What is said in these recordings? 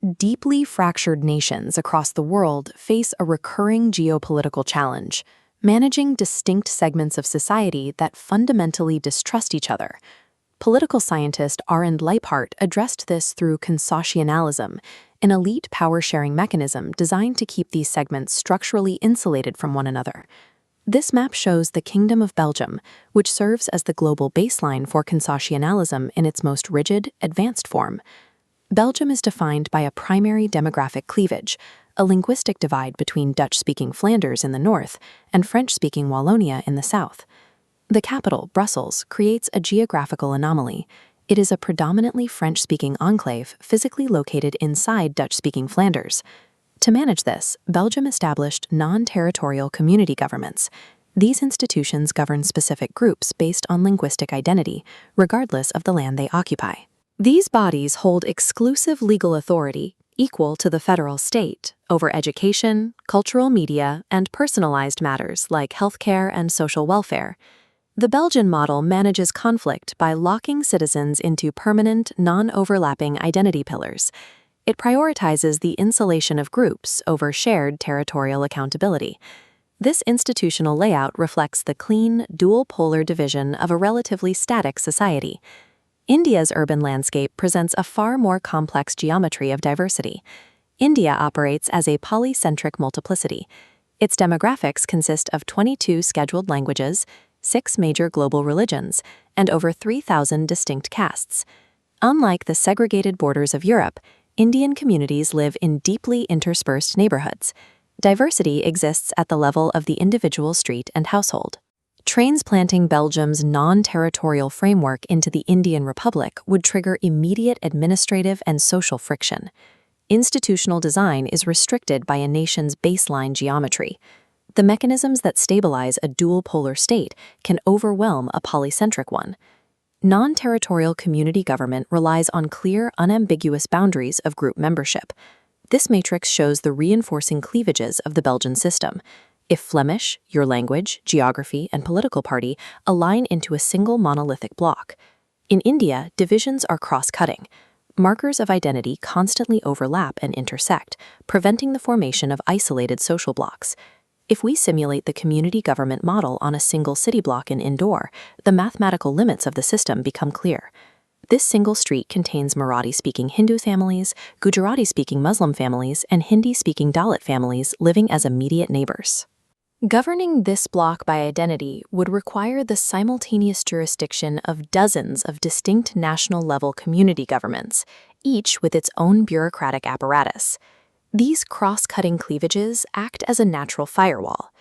Deeply fractured nations across the world face a recurring geopolitical challenge, managing distinct segments of society that fundamentally distrust each other. Political scientist Arend Lijphart addressed this through consociationalism, an elite power-sharing mechanism designed to keep these segments structurally insulated from one another. This map shows the Kingdom of Belgium, which serves as the global baseline for consociationalism in its most rigid, advanced form. Belgium is defined by a primary demographic cleavage, a linguistic divide between Dutch-speaking Flanders in the north and French-speaking Wallonia in the south. The capital, Brussels, creates a geographical anomaly. It is a predominantly French-speaking enclave physically located inside Dutch-speaking Flanders. To manage this, Belgium established non-territorial community governments. These institutions govern specific groups based on linguistic identity, regardless of the land they occupy. These bodies hold exclusive legal authority, equal to the federal state, over education, cultural media, and personalized matters like healthcare and social welfare. The Belgian model manages conflict by locking citizens into permanent, non-overlapping identity pillars. It prioritizes the insulation of groups over shared territorial accountability. This institutional layout reflects the clean, dual-polar division of a relatively static society. India's urban landscape presents a far more complex geometry of diversity. India operates as a polycentric multiplicity. Its demographics consist of 22 scheduled languages, 6 major global religions, and over 3,000 distinct castes. Unlike the segregated borders of Europe, Indian communities live in deeply interspersed neighborhoods. Diversity exists at the level of the individual street and household. Transplanting Belgium's non-territorial framework into the Indian Republic would trigger immediate administrative and social friction. Institutional design is restricted by a nation's baseline geometry. The mechanisms that stabilize a dual-polar state can overwhelm a polycentric one. Non-territorial community government relies on clear, unambiguous boundaries of group membership. This matrix shows the reinforcing cleavages of the Belgian system. If Flemish, your language, geography, and political party align into a single monolithic block. In India, divisions are cross-cutting. Markers of identity constantly overlap and intersect, preventing the formation of isolated social blocks. If we simulate the community government model on a single city block in Indore, the mathematical limits of the system become clear. This single street contains Marathi-speaking Hindu families, Gujarati-speaking Muslim families, and Hindi-speaking Dalit families living as immediate neighbors. Governing this block by identity would require the simultaneous jurisdiction of dozens of distinct national-level community governments, each with its own bureaucratic apparatus. These cross-cutting cleavages act as a natural firewall.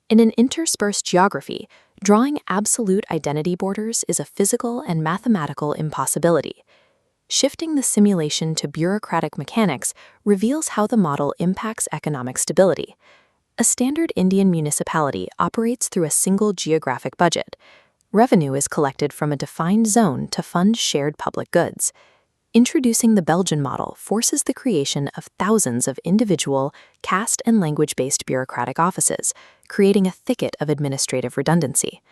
In an interspersed geography, drawing absolute identity borders is a physical and mathematical impossibility. Shifting the simulation to bureaucratic mechanics reveals how the model impacts economic stability. A standard Indian municipality operates through a single geographic budget. Revenue is collected from a defined zone to fund shared public goods. Introducing the Belgian model forces the creation of thousands of individual, caste and language-based bureaucratic offices, creating a thicket of administrative redundancy.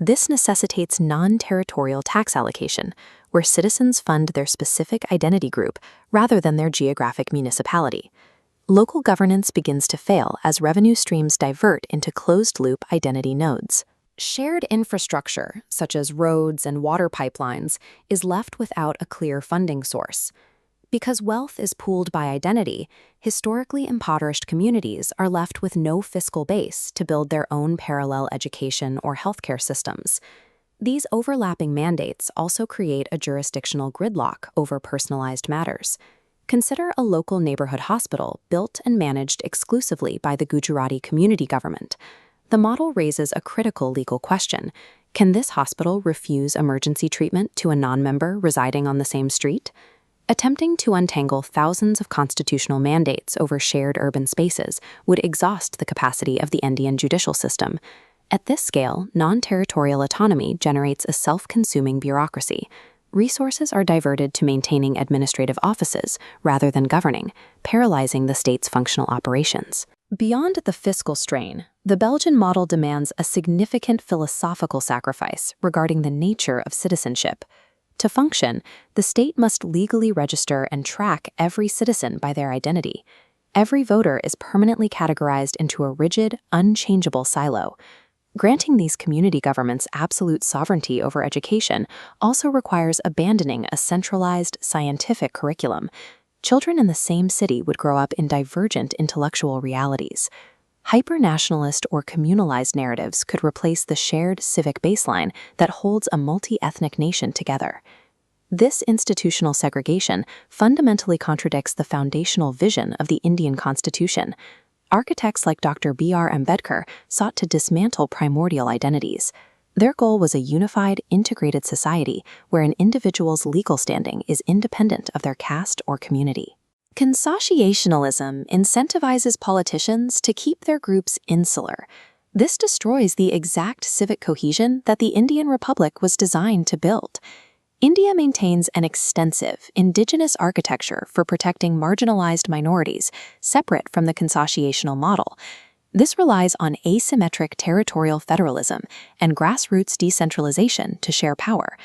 This necessitates non-territorial tax allocation, where citizens fund their specific identity group rather than their geographic municipality. Local governance begins to fail as revenue streams divert into closed-loop identity nodes. Shared infrastructure, such as roads and water pipelines, is left without a clear funding source. Because wealth is pooled by identity, historically impoverished communities are left with no fiscal base to build their own parallel education or healthcare systems. These overlapping mandates also create a jurisdictional gridlock over personalized matters. Consider a local neighborhood hospital built and managed exclusively by the Gujarati community government. The model raises a critical legal question. Can this hospital refuse emergency treatment to a non-member residing on the same street? Attempting to untangle thousands of constitutional mandates over shared urban spaces would exhaust the capacity of the Indian judicial system. At this scale, non-territorial autonomy generates a self-consuming bureaucracy. Resources are diverted to maintaining administrative offices rather than governing, paralyzing the state's functional operations. Beyond the fiscal strain, the Belgian model demands a significant philosophical sacrifice regarding the nature of citizenship. To function, the state must legally register and track every citizen by their identity. Every voter is permanently categorized into a rigid, unchangeable silo. Granting these community governments absolute sovereignty over education also requires abandoning a centralized, scientific curriculum. Children in the same city would grow up in divergent intellectual realities. Hyper-nationalist or communalized narratives could replace the shared civic baseline that holds a multi-ethnic nation together. This institutional segregation fundamentally contradicts the foundational vision of the Indian Constitution. Architects like Dr. B.R. Ambedkar sought to dismantle primordial identities. Their goal was a unified, integrated society where an individual's legal standing is independent of their caste or community. Consociationalism incentivizes politicians to keep their groups insular. This destroys the exact civic cohesion that the Indian Republic was designed to build. India maintains an extensive, indigenous architecture for protecting marginalized minorities, separate from the consociational model. This relies on asymmetric territorial federalism and grassroots decentralization to share power.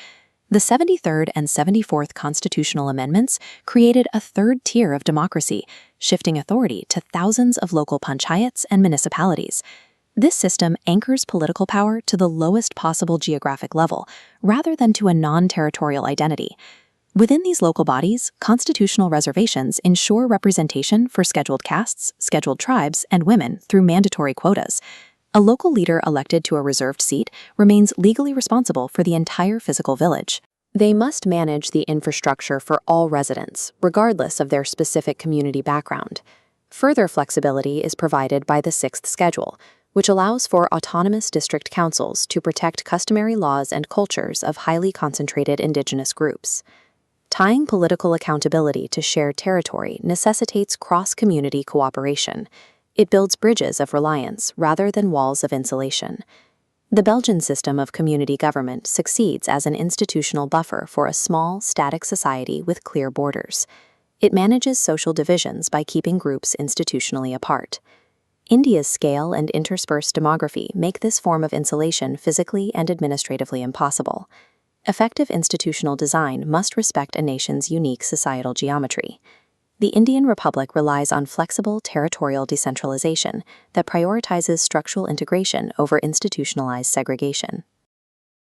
The 73rd and 74th constitutional amendments created a third tier of democracy, shifting authority to thousands of local panchayats and municipalities. This system anchors political power to the lowest possible geographic level, rather than to a non-territorial identity. Within these local bodies, constitutional reservations ensure representation for scheduled castes, scheduled tribes, and women through mandatory quotas. A local leader elected to a reserved seat remains legally responsible for the entire physical village. They must manage the infrastructure for all residents, regardless of their specific community background. Further flexibility is provided by the 6th Schedule, which allows for autonomous district councils to protect customary laws and cultures of highly concentrated indigenous groups. Tying political accountability to shared territory necessitates cross-community cooperation. It builds bridges of reliance rather than walls of insulation. The Belgian system of community government succeeds as an institutional buffer for a small, static society with clear borders. It manages social divisions by keeping groups institutionally apart. India's scale and interspersed demography make this form of insulation physically and administratively impossible. Effective institutional design must respect a nation's unique societal geometry. The Indian Republic relies on flexible territorial decentralization that prioritizes structural integration over institutionalized segregation.